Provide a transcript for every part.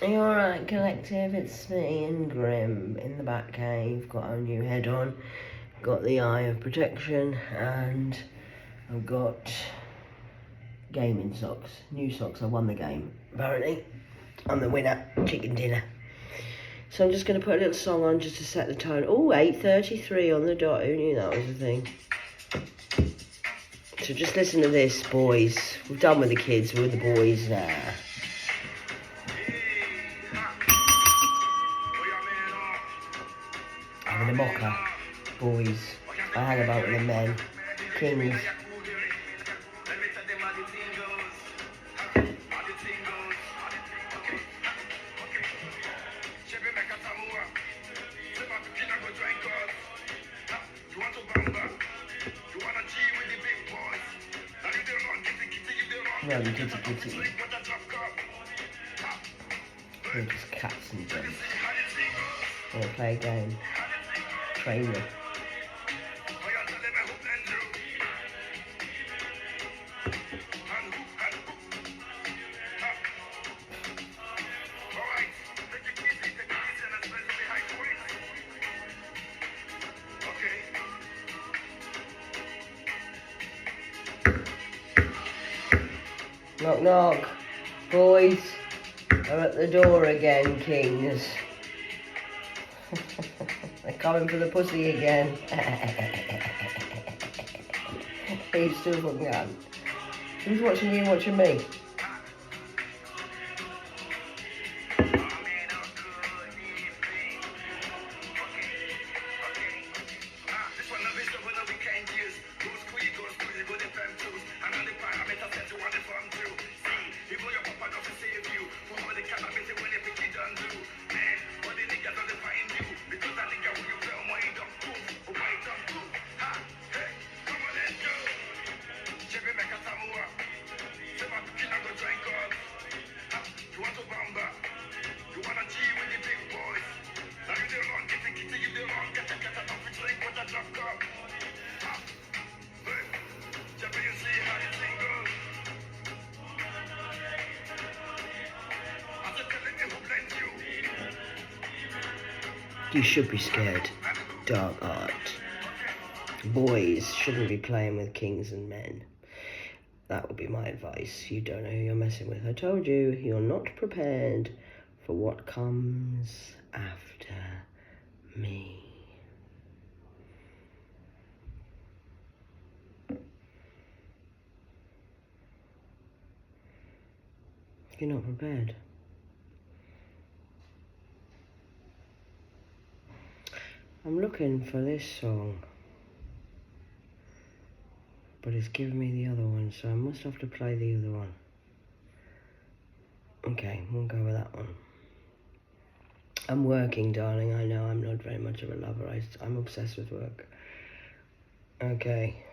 Are you alright, collective? It's me and Grim in the back cave. Got our new head on. Got the eye of protection, and I've got gaming socks. New socks. I won the game, apparently. I'm the winner. Chicken dinner. So I'm just going to put a little song on just to set the tone. Oh, 8:33 on the dot. Who knew that was a thing? So just listen to this, boys. We're done with the kids. We're with the boys now. Having a mocha, boys. I hang about with the men, kings. No, you kitty kitty. We're just cats and dogs. I'm gonna play a game. Train me. Knock knock. Boys are at the door again, kings. They're coming for the pussy again. He's still fucking on. Who's watching you watching me? You should be scared. Dark art. Boys shouldn't be playing with kings and men. That would be my advice. You don't know who you're messing with. I told you, you're not prepared for what comes after me. You're not prepared. I'm looking for this song, but it's giving me the other one, so I must have to play the other one. Okay, we'll go with that one. I'm working, darling. I know I'm not very much of a lover. I'm obsessed with work. Okay.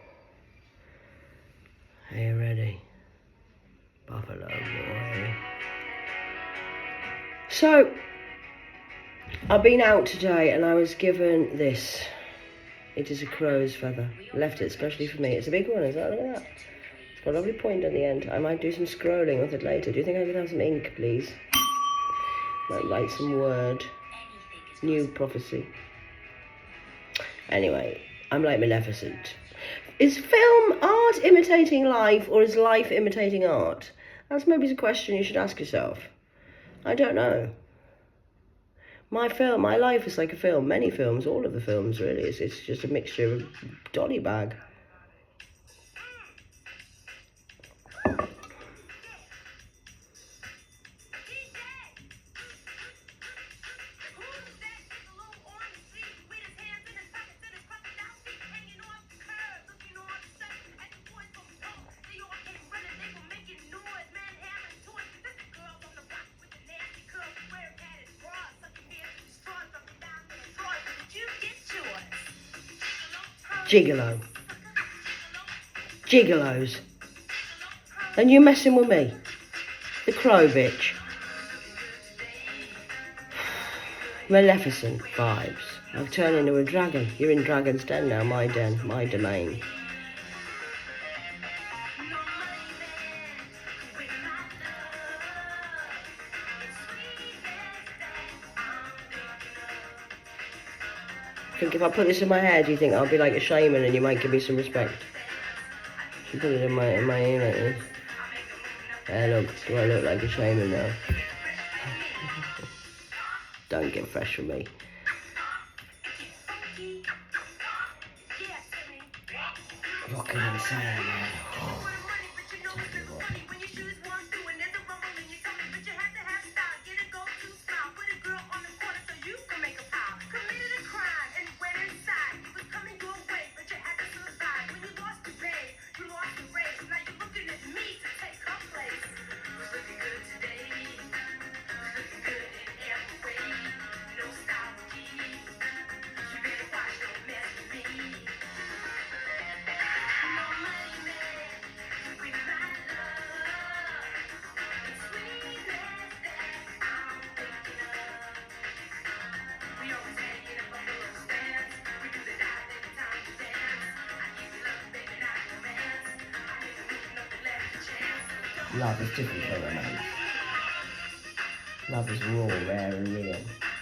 Are you ready? Buffalo boy. So, I've been out today and I was given this. It is a crow's feather. Left it especially for me. It's a big one, is that? Look at that. It's got a lovely point at the end. I might do some scrolling with it later. Do you think I could have some ink, please? Might write some word. New prophecy. Anyway, I'm like Maleficent. Is film art imitating life, or is life imitating art? That's maybe a question you should ask yourself. I don't know. My life is like a film. Many films, all of the films really. It's just a mixture of dolly bag. Gigolo. Gigolos. And you messing with me? The crow bitch. Maleficent vibes. I've turned into a dragon. You're in Dragon's Den now, my den, my domain. think if I put this in my hair, do you think I'll be like a shaman and you might give me some respect? You put it in my ear like this. Look, do I look like a shaman now? Don't get fresh from me. What can I say, man? Love is different from romance. Love is raw, rare and real.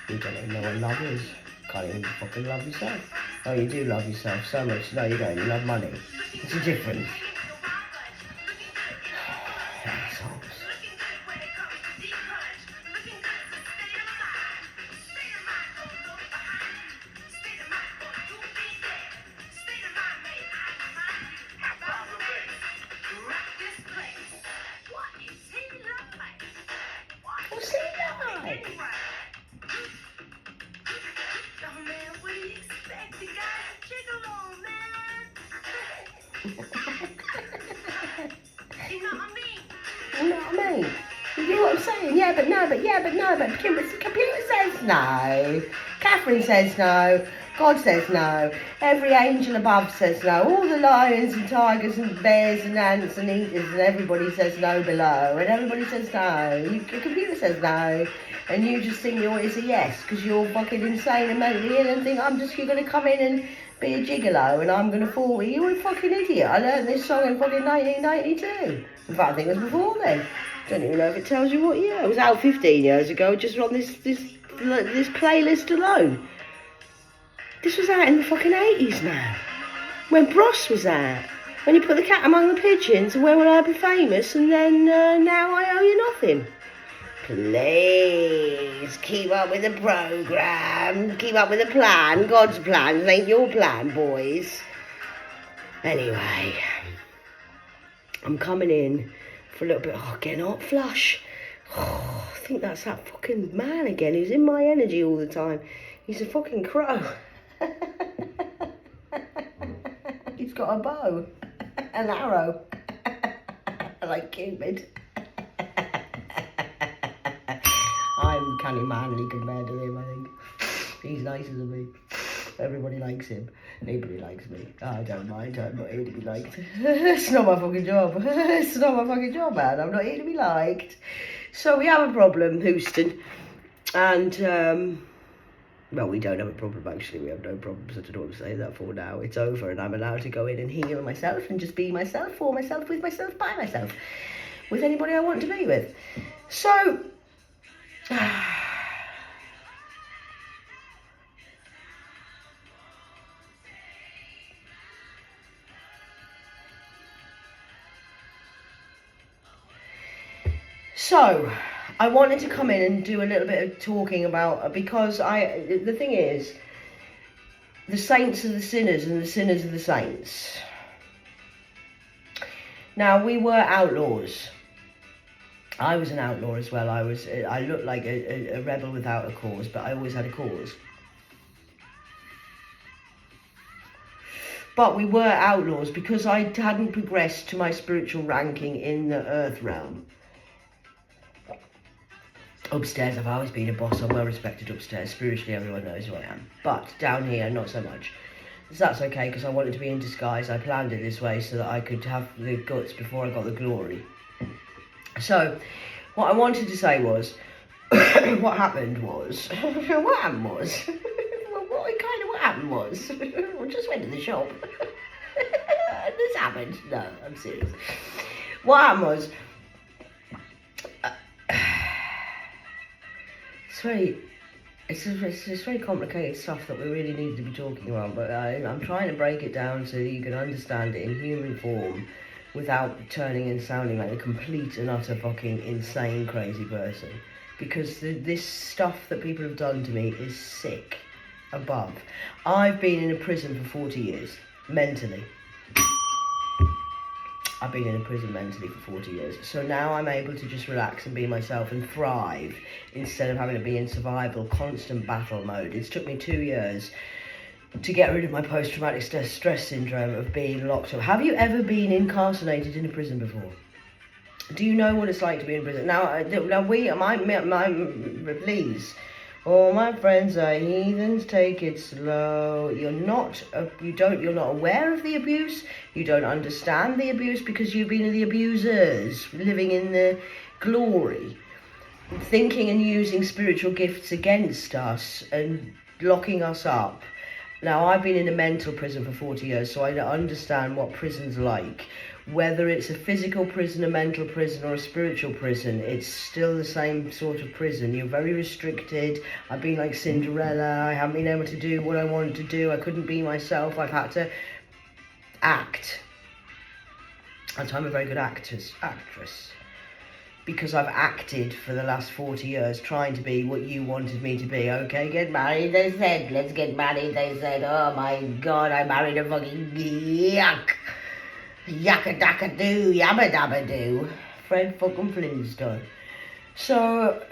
You don't even know what love is. Can't even fucking love yourself. Oh, you do love yourself so much. No, you don't. You love money. It's a difference. Assholes. What's he like? You know what I mean? You know what I'm saying? Yeah, but no, but computer says no. Catherine says no. God says no. Every angel above says no. All the lions and tigers and bears and ants and eaters and everybody says no below. And everybody says no. Your computer says no. And you just think it's a yes because you're fucking insane and mentally ill and think you're going to come in and be a gigolo and I'm going to fall. You're a fucking idiot. I learned this song in fucking 1992. In fact, I think it was before then. Don't even know if it tells you what year. It was out 15 years ago just on this playlist alone. This was out in the fucking 80s now. When Bros was out. When you put the cat among the pigeons and when will I be famous and then now I owe you nothing. Please, keep up with the programme. Keep up with the plan. God's plans ain't your plan, boys. Anyway, I'm coming in for a little bit. Getting hot flush. I think that's that fucking man again who's in my energy all the time. He's a fucking crow. He's got a bow, an arrow, like Cupid. I'm canny manly compared to him, I think. He's nicer than me. Everybody likes him. Nobody likes me. I don't mind. I'm not here to be liked. It's not my fucking job. It's not my fucking job, man. I'm not here to be liked. So we have a problem, Houston. And, well, we don't have a problem, actually. We have no problems. I don't know what to say that for now. It's over and I'm allowed to go in and heal myself and just be myself, for myself, with myself, by myself. With anybody I want to be with. So... So, I wanted to come in and do a little bit of talking about, because the thing is, the saints are the sinners and the sinners are the saints. Now, we were outlaws. I was an outlaw as well. I looked like a rebel without a cause, but I always had a cause. But we were outlaws because I hadn't progressed to my spiritual ranking in the earth realm. Upstairs, I've always been a boss. I'm well respected upstairs. Spiritually, everyone knows who I am. But down here, not so much. So that's okay, because I wanted to be in disguise. I planned it this way so that I could have the guts before I got the glory. So, what I wanted to say was, what happened was, what happened was, I just went to the shop. This happened. No, I'm serious. What happened was, it's just very complicated stuff that we really need to be talking about, but I'm trying to break it down so that you can understand it in human form without turning and sounding like a complete and utter fucking insane crazy person. Because this stuff that people have done to me is sick above. I've been in a prison for 40 years, mentally. I've been in a prison mentally for 40 years. So now I'm able to just relax and be myself and thrive instead of having to be in survival, constant battle mode. It's took me 2 years to get rid of my post-traumatic stress syndrome of being locked up. Have you ever been incarcerated in a prison before? Do you know what it's like to be in prison? Now please. All my friends are heathens, take it slow. You're not aware of the abuse. You don't understand the abuse because you've been the abusers, living in the glory, thinking and using spiritual gifts against us and locking us up. Now, I've been in a mental prison for 40 years, so I understand what prison's like. Whether it's a physical prison, a mental prison, or a spiritual prison, it's still the same sort of prison. You're very restricted. I've been like Cinderella. I haven't been able to do what I wanted to do. I couldn't be myself. I've had to act. And I'm a very good actress. Because I've acted for the last 40 years trying to be what you wanted me to be. Okay, get married, they said. Let's get married, they said. Oh my God, I married a fucking yuck. Yakka-dakka-doo, yabba-dabba-doo. Fred fucking Flintstone. So,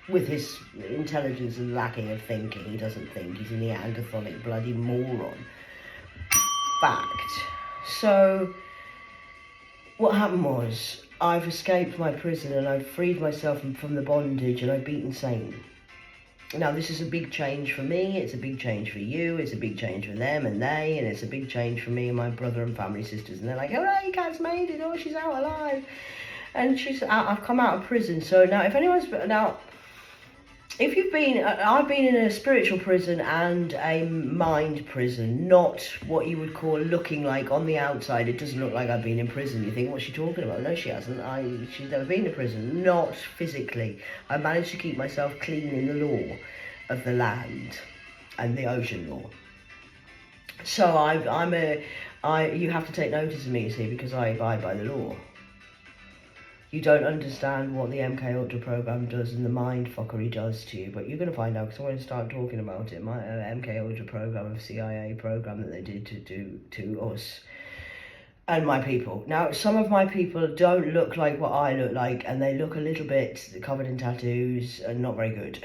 with his intelligence and lacking of thinking, he doesn't think. He's a Neanderthalic bloody moron. Fact. So, what happened was, I've escaped my prison and I've freed myself from the bondage and I've beaten Satan. Now, this is a big change for me, it's a big change for you, it's a big change for them and they, and it's a big change for me and my brother and family sisters. And they're like, hooray, Kat's made it, oh, she's out alive. And I've come out of prison. So now, if you've been, I've been in a spiritual prison and a mind prison, not what you would call looking like on the outside. It doesn't look like I've been in prison. You think, what's she talking about? No, she hasn't. She's never been in prison, not physically. I managed to keep myself clean in the law of the land and the ocean law. So you have to take notice of me, you see, because I abide by the law. You don't understand what the MK Ultra program does and the mind fuckery does to you, but you're going to find out because I'm going to start talking about it. My MK Ultra program of CIA program that they did to us and my people. Now, some of my people don't look like what I look like, and they look a little bit covered in tattoos and not very good.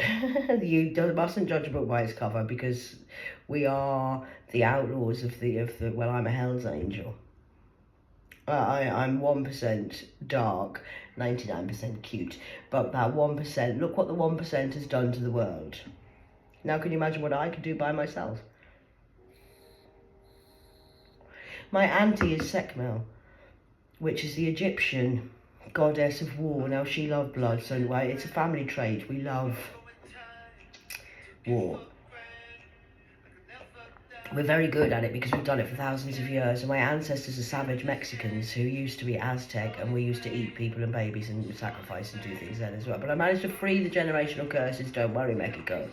You mustn't judge a book by its cover because we are the outlaws of the. Well, I'm a Hell's Angel. I'm 1% dark, 99% cute. But that 1%, look what the 1% has done to the world. Now can you imagine what I could do by myself? My auntie is Sekhmel, which is the Egyptian goddess of war. Now she loved blood, so anyway, it's a family trait. We love war. We're very good at it because we've done it for thousands of years. And my ancestors are savage Mexicans who used to be Aztec, and we used to eat people and babies and sacrifice and do things then as well. But I managed to free the generational curses. Don't worry, Mexico.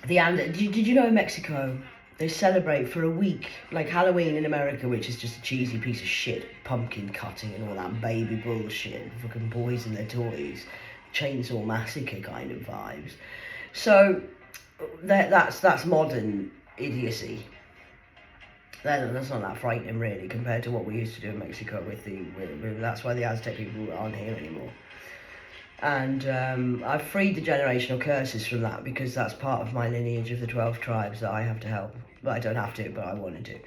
Did you know in Mexico they celebrate for a week, like Halloween in America, which is just a cheesy piece of shit, pumpkin cutting and all that baby bullshit, fucking poison their toys, chainsaw massacre kind of vibes. So that's modern idiocy. That's not that frightening really compared to what we used to do in Mexico that's why the Aztec people aren't here anymore. And I've freed the generational curses from that because that's part of my lineage of the 12 tribes that I have to help. But I don't have to, but I want to do.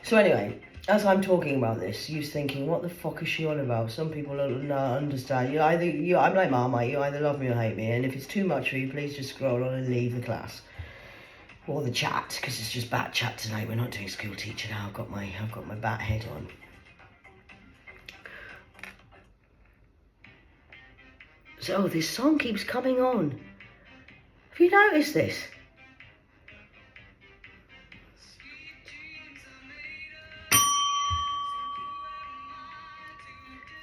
So anyway, as I'm talking about this, you're thinking, what the fuck is she on about? Some people don't understand. I'm like Marmite, you either love me or hate me, and if it's too much for you, please just scroll on and leave the class. Or the chat, because it's just bat chat tonight. We're not doing school teacher now. I've got my bat head on. So this song keeps coming on. Have you noticed this?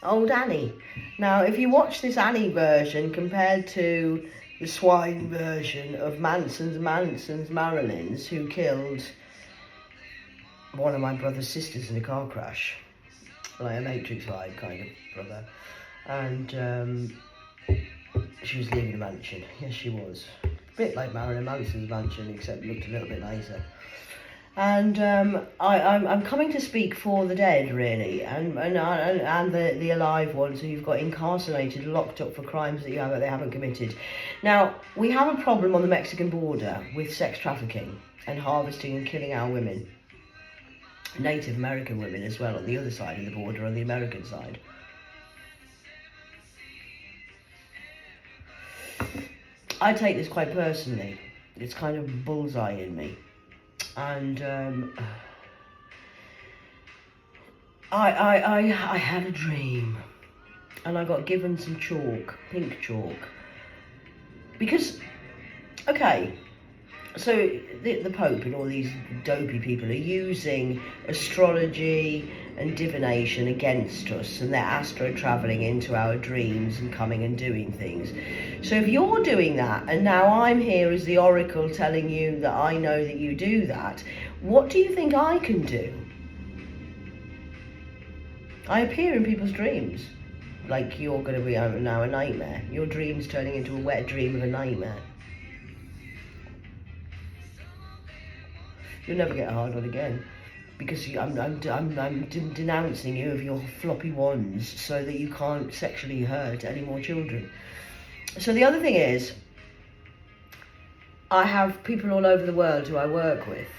Old Annie. Now, if you watch this Annie version compared to the swine version of Manson's Marilyns, who killed one of my brother's sisters in a car crash, like a Matrix-like kind of brother, and she was living in a mansion. Yes, she was. A bit like Marilyn Manson's mansion, except looked a little bit nicer. And I'm coming to speak for the dead, really, and the alive ones who you've got incarcerated, locked up for crimes that they haven't committed. Now, we have a problem on the Mexican border with sex trafficking and harvesting and killing our women. Native American women as well, on the other side of the border, on the American side. I take this quite personally. It's kind of bullseye in me. And I had a dream, and I got given some chalk, pink chalk, because, okay, so the Pope and all these dopey people are using astrology and divination against us, and they're astro-travelling into our dreams and coming and doing things. So if you're doing that, and now I'm here as the oracle telling you that I know that you do that, what do you think I can do? I appear in people's dreams, like you're going to be now a nightmare. Your dream's turning into a wet dream of a nightmare. You'll never get a hard on again, because I'm denouncing you of your floppy wands so that you can't sexually hurt any more children. So the other thing is, I have people all over the world who I work with.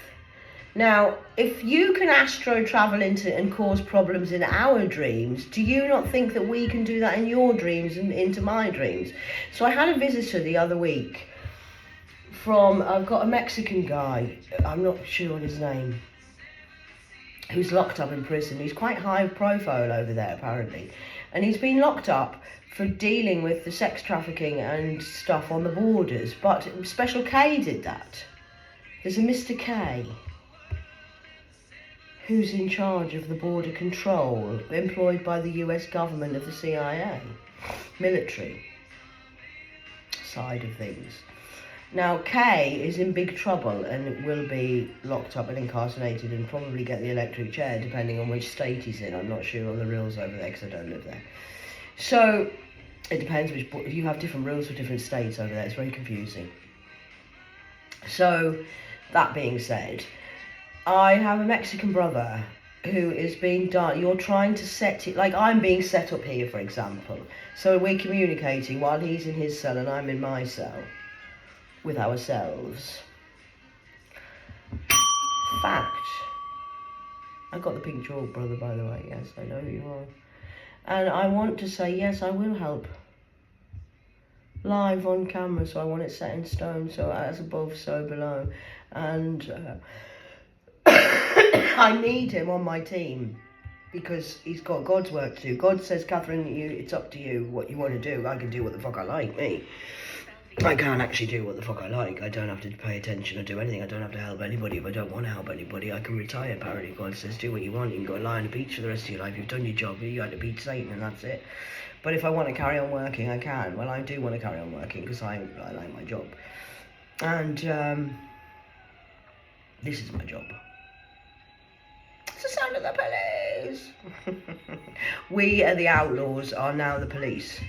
Now, if you can astro travel into and cause problems in our dreams, do you not think that we can do that in your dreams and into my dreams? So I had a visitor the other week I've got a Mexican guy, I'm not sure on his name, who's locked up in prison. He's quite high profile over there, apparently. And he's been locked up for dealing with the sex trafficking and stuff on the borders. But Special K did that. There's a Mr. K who's in charge of the border control, employed by the US government of the CIA, military side of things. Now, Kay is in big trouble and will be locked up and incarcerated and probably get the electric chair, depending on which state he's in. I'm not sure on the rules over there because I don't live there. So, it depends you have different rules for different states over there. It's very confusing. So, that being said, I have a Mexican brother who is being done. You're trying to set it, like I'm being set up here, for example. So, we're communicating while he's in his cell and I'm in my cell. With ourselves. Fact. I got the pink chalk, brother, by the way. Yes, I know who you are. And I want to say, yes, I will help. Live on camera, so I want it set in stone, so as above, so below. And I need him on my team, because he's got God's work to do. God says, Catherine, it's up to you what you want to do. I can do what the fuck I like, me. I can't actually do what the fuck I like. I don't have to pay attention or do anything. I don't have to help anybody if I don't want to help anybody. I can retire, apparently. God says, do what you want. You can go lie on the beach for the rest of your life. You've done your job. You had to beat Satan and that's it. But if I want to carry on working, I can. Well, I do want to carry on working because I like my job. And this is my job. It's the sound of the police. We, the outlaws, are now the police.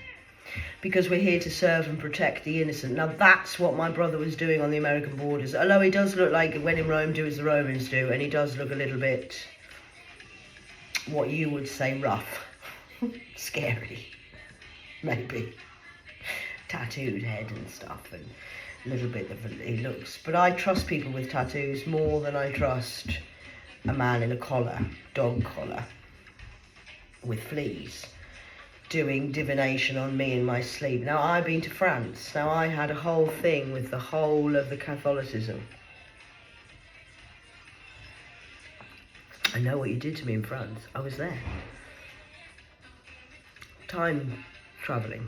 Because we're here to serve and protect the innocent. Now that's what my brother was doing on the American borders. Although he does look like when in Rome do as the Romans do, and he does look a little bit, what you would say, rough. Scary. Maybe. Tattooed head and stuff, and a little bit of he looks. But I trust people with tattoos more than I trust a man in a collar, dog collar, with fleas, doing divination on me in my sleep. Now, I've been to France. Now, I had a whole thing with the whole of the Catholicism. I know what you did to me in France. I was there. Time travelling.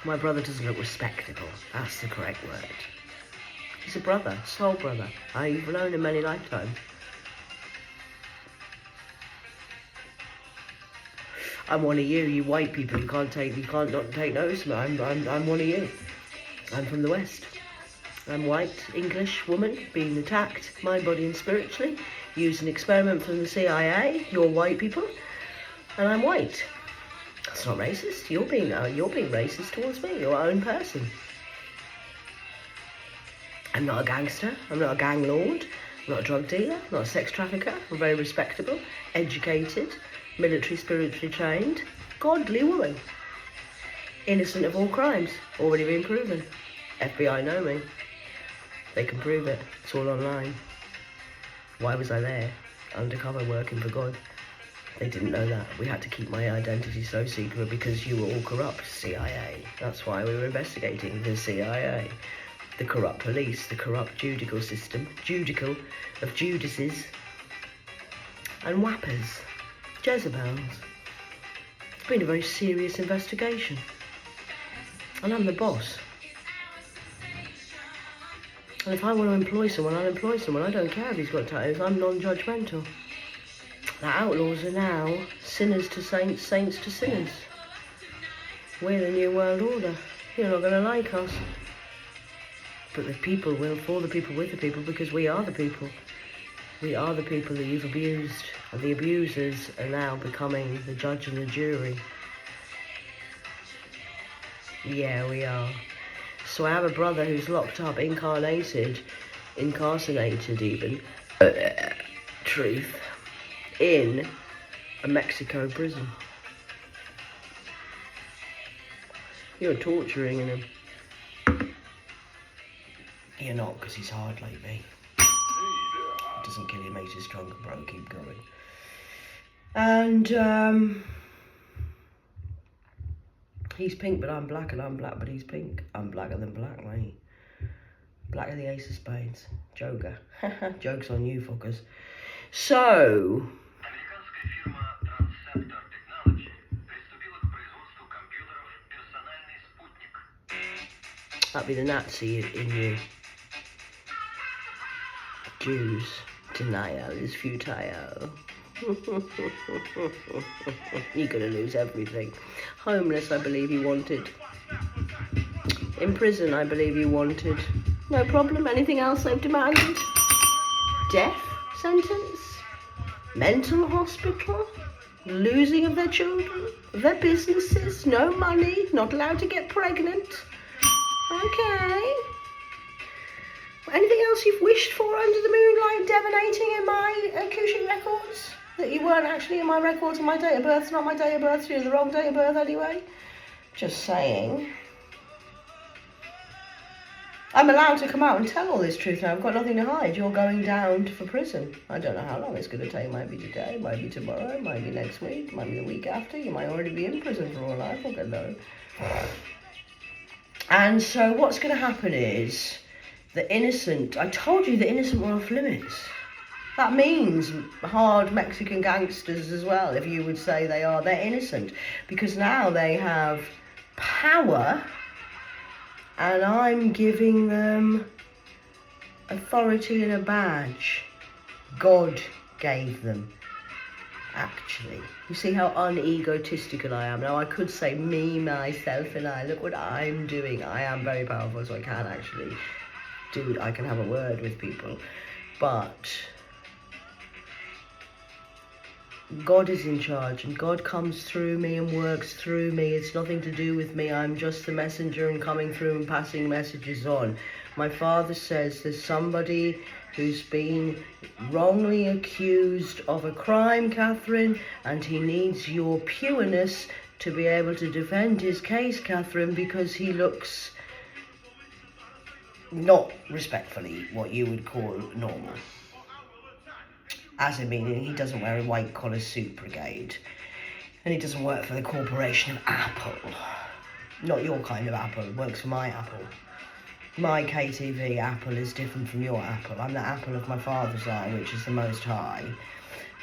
My brother doesn't look respectable. That's the correct word. He's a brother, soul brother. I've known him many lifetimes. I'm one of you white people. You can't not take notice of me. I'm one of you. I'm from the West. I'm white, English woman, being attacked, mind, body and spiritually. Used an experiment from the CIA. You're white people, and I'm white. That's not racist. You're being racist towards me, your own person. I'm not a gangster. I'm not a gang lord. I'm not a drug dealer. I'm not a sex trafficker. I'm very respectable, educated, military, spiritually trained, godly woman. Innocent of all crimes. Already been proven. FBI know me. They can prove it. It's all online. Why was I there? Undercover, working for God. They didn't know that. We had to keep my identity so secret because you were all corrupt, CIA. That's why we were investigating the CIA. The corrupt police, the corrupt judicial system, judical of Judases and whappers, Jezebels. It's been a very serious investigation. And I'm the boss. And if I want to employ someone, I'll employ someone. I don't care if he's got tattoos. I'm non-judgmental. The outlaws are now sinners to saints, saints to sinners. We're the new world order. You're not going to like us. But the people will, for the people, with the people, because we are the people. We are the people that you've abused. And the abusers are now becoming the judge and the jury. Yeah, we are. So I have a brother who's locked up, incarcerated even, truth, in a Mexico prison. You're torturing him. You're not, because he's hard like me. It doesn't kill you, makes you stronger, bro. Keep going. And, he's pink, but I'm black, and I'm black, but he's pink. I'm blacker than black, mate. Black of the ace of spades. Joker. Joke's on you, fuckers. So... That'd be the Nazi in you. Jews. Denial is futile. You're gonna lose everything. Homeless, I believe you wanted. In prison, I believe you wanted. No problem. Anything else they've demanded? Death sentence? Mental hospital? Losing of their children? Of their businesses? No money? Not allowed to get pregnant? Okay. Anything else you've wished for under the moonlight, divinating in my acoustic records? That you weren't actually in my records and my date of birth's not my date of birth, so you're the wrong date of birth anyway? Just saying. I'm allowed to come out and tell all this truth now. I've got nothing to hide. You're going down for prison. I don't know how long it's going to take. Might be today, might be tomorrow, might be next week, might be the week after. You might already be in prison for all I fucking know. And so what's going to happen is the innocent, I told you the innocent were off limits. That means hard Mexican gangsters as well, if you would say they're innocent. Because now they have power and I'm giving them authority and a badge. God gave them, actually. You see how unegotistical I am. Now I could say me, myself and I, look what I'm doing. I am very powerful, so I can actually I can have a word with people. But God is in charge and God comes through me and works through me. It's nothing to do with me. I'm just the messenger and coming through and passing messages on. My father says there's somebody who's been wrongly accused of a crime, Catherine, and he needs your pureness to be able to defend his case, Catherine, because he looks not respectfully what you would call normal. As in meaning he doesn't wear a white collar suit brigade. And he doesn't work for the corporation of Apple. Not your kind of Apple, works for my Apple. My KTV Apple is different from your Apple. I'm the apple of my father's eye, which is the most high.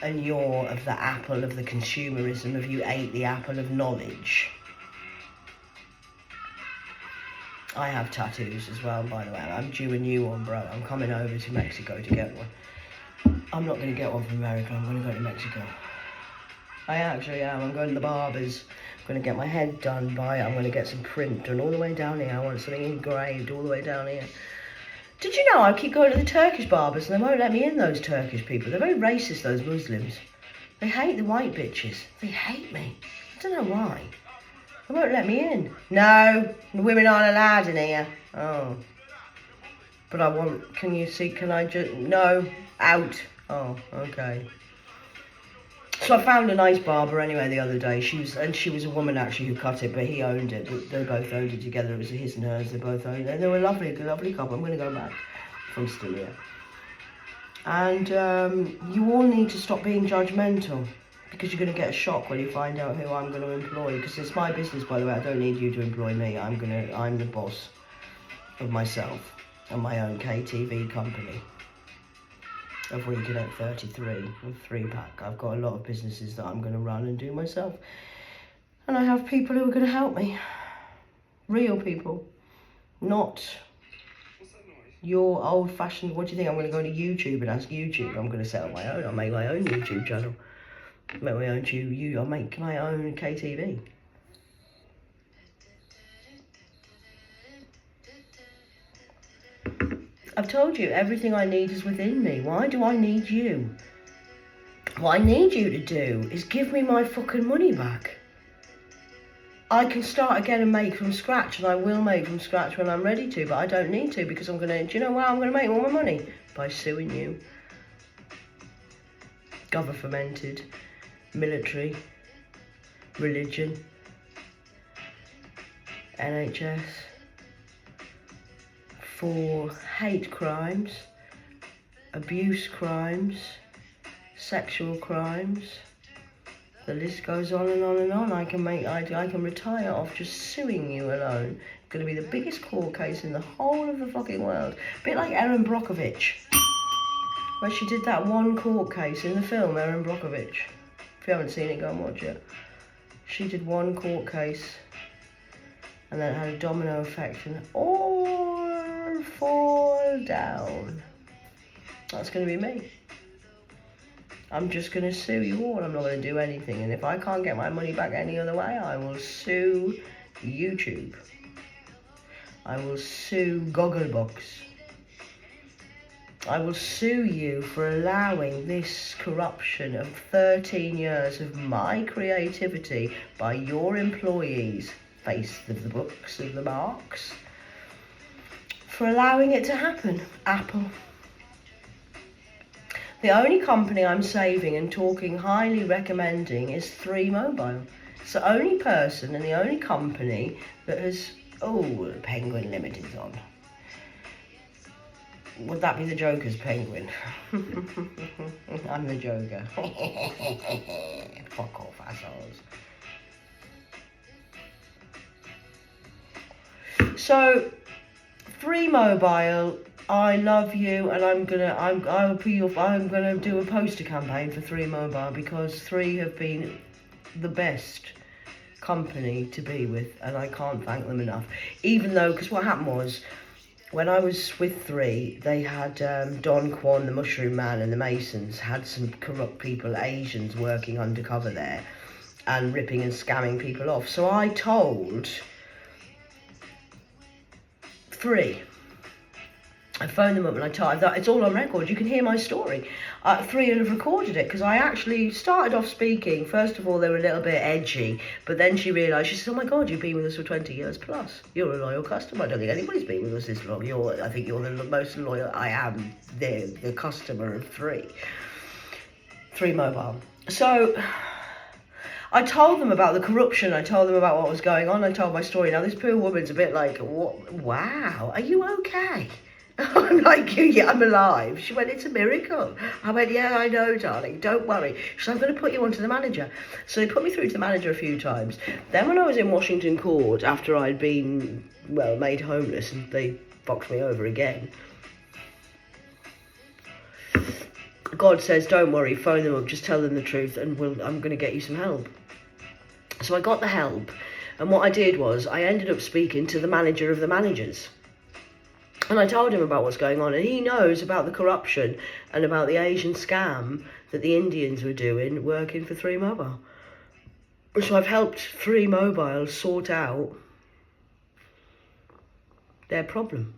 And you're of the apple of the consumerism of you ate the apple of knowledge. I have tattoos as well, by the way. I'm due a new one, bro. I'm coming over to Mexico to get one. I'm not going to get one from America. I'm going to go to Mexico. I actually am. I'm going to the barbers. I'm going to get my head done by it. I'm going to get some print done all the way down here. I want something engraved all the way down here. Did you know I keep going to the Turkish barbers and they won't let me in, those Turkish people? They're very racist, those Muslims. They hate the white bitches. They hate me. I don't know why. They won't let me in. No, the women aren't allowed in here. Oh. But I want, can you see, can I just, no, out. Oh, okay. So I found a nice barber anyway the other day. She was a woman actually who cut it, but he owned it. They both owned it together. It was his and hers. They both owned it. They were lovely, lovely couple. I'm going to go back from still here. And you all need to stop being judgmental, because you're going to get a shock when you find out who I'm going to employ. Because it's my business, by the way. I don't need you to employ me. I'm the boss of myself and my own KTV company of reconnect33 with 3-pack. I've got a lot of businesses that I'm going to run and do myself. And I have people who are going to help me. Real people. Not your old-fashioned, what do you think? I'm going to go to YouTube and ask YouTube. I'm going to set up my own. I'll make my own YouTube channel. Make my own I'll make my own KTV. I've told you, everything I need is within me. Why do I need you? What I need you to do is give me my fucking money back. I can start again and make from scratch, and I will make from scratch when I'm ready to, but I don't need to, because I'm going to, do you know why I'm going to make all my money? By suing you. Governmented, military, religion, NHS, for hate crimes, abuse crimes, sexual crimes. The list goes on and on and on. I can retire off just suing you alone. It's going to be the biggest court case in the whole of the fucking world. A bit like Erin Brockovich, where she did that one court case in the film, Erin Brockovich. If you haven't seen it, go and watch it. She did one court case, and then it had a domino effect, and all fall down. That's going to be me. I'm just going to sue you all. I'm not going to do anything. And if I can't get my money back any other way, I will sue YouTube. I will sue Gogglebox. I will sue you for allowing this corruption of 13 years of my creativity by your employees, face of the books of the marks, for allowing it to happen. Apple. The only company I'm saving and talking highly recommending is 3 Mobile. It's the only person and the only company that has, oh, Penguin Limited's on. Would that be the Joker's penguin? I'm the Joker. Fuck off, assholes. So, 3 Mobile, I love you, and I'm gonna do a poster campaign for 3 Mobile, because 3 have been the best company to be with, and I can't thank them enough. Even though, because what happened was, when I was with 3, they had Don Quan, the Mushroom Man, and the Masons had some corrupt people, Asians, working undercover there and ripping and scamming people off. So I told 3. I phoned them up and I told them, it's all on record, you can hear my story. 3 have recorded it, because I actually started off speaking. First of all, they were a little bit edgy, but then she realised, she said, oh my God, you've been with us for 20 years plus. You're a loyal customer. I don't think anybody's been with us this long. I think you're the most loyal. I am the customer of 3 Mobile. So I told them about the corruption. I told them about what was going on. I told my story. Now, this poor woman's a bit like, what? Wow, are you okay? I'm like, yeah, I'm alive. She went, it's a miracle. I went, yeah, I know, darling, don't worry. She said, I'm going to put you onto the manager. So they put me through to the manager a few times. Then when I was in Washington court, after I'd been, well, made homeless, and they fucked me over again, God says, don't worry, phone them up, just tell them the truth, and I'm going to get you some help. So I got the help. And what I did was I ended up speaking to the manager of the managers. And I told him about what's going on, and he knows about the corruption and about the Asian scam that the Indians were doing working for 3 Mobile. So I've helped 3 Mobile sort out their problem.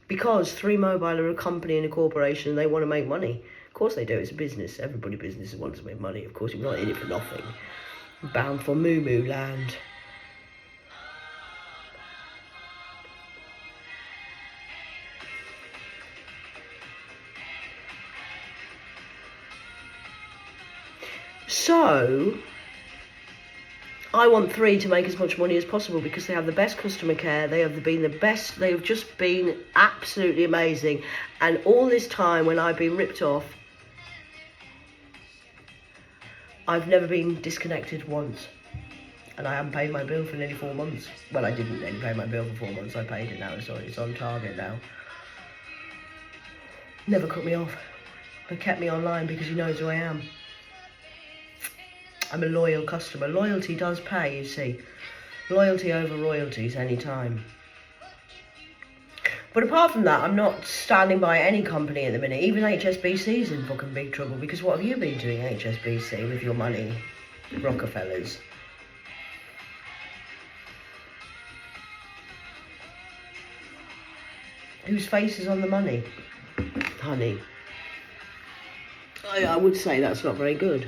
Because 3 Mobile are a company and a corporation, and they want to make money. Of course they do, it's a business. Everybody business wants to make money. Of course, you're not in it for nothing. You're bound for moo moo land. So, I want 3 to make as much money as possible because they have the best customer care, they have been the best, they have just been absolutely amazing. And all this time when I've been ripped off, I've never been disconnected once. And I haven't paid my bill for nearly 4 months. Well, I didn't nearly pay my bill for 4 months, I paid it now, it's on target now. Never cut me off, but kept me online because he knows who I am. I'm a loyal customer. Loyalty does pay, you see. Loyalty over royalties any time. But apart from that, I'm not standing by any company at the minute. Even HSBC's in fucking big trouble because what have you been doing, HSBC, with your money, Rockefellers? Whose face is on the money? Honey. I would say that's not very good.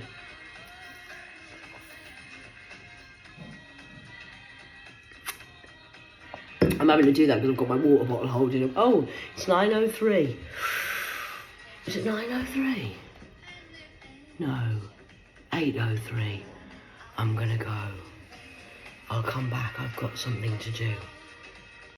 I'm having to do that because I've got my water bottle holding up. Oh, it's 9:03. Is it 9:03? No, 8:03. I'm gonna go. I'll come back. I've got something to do.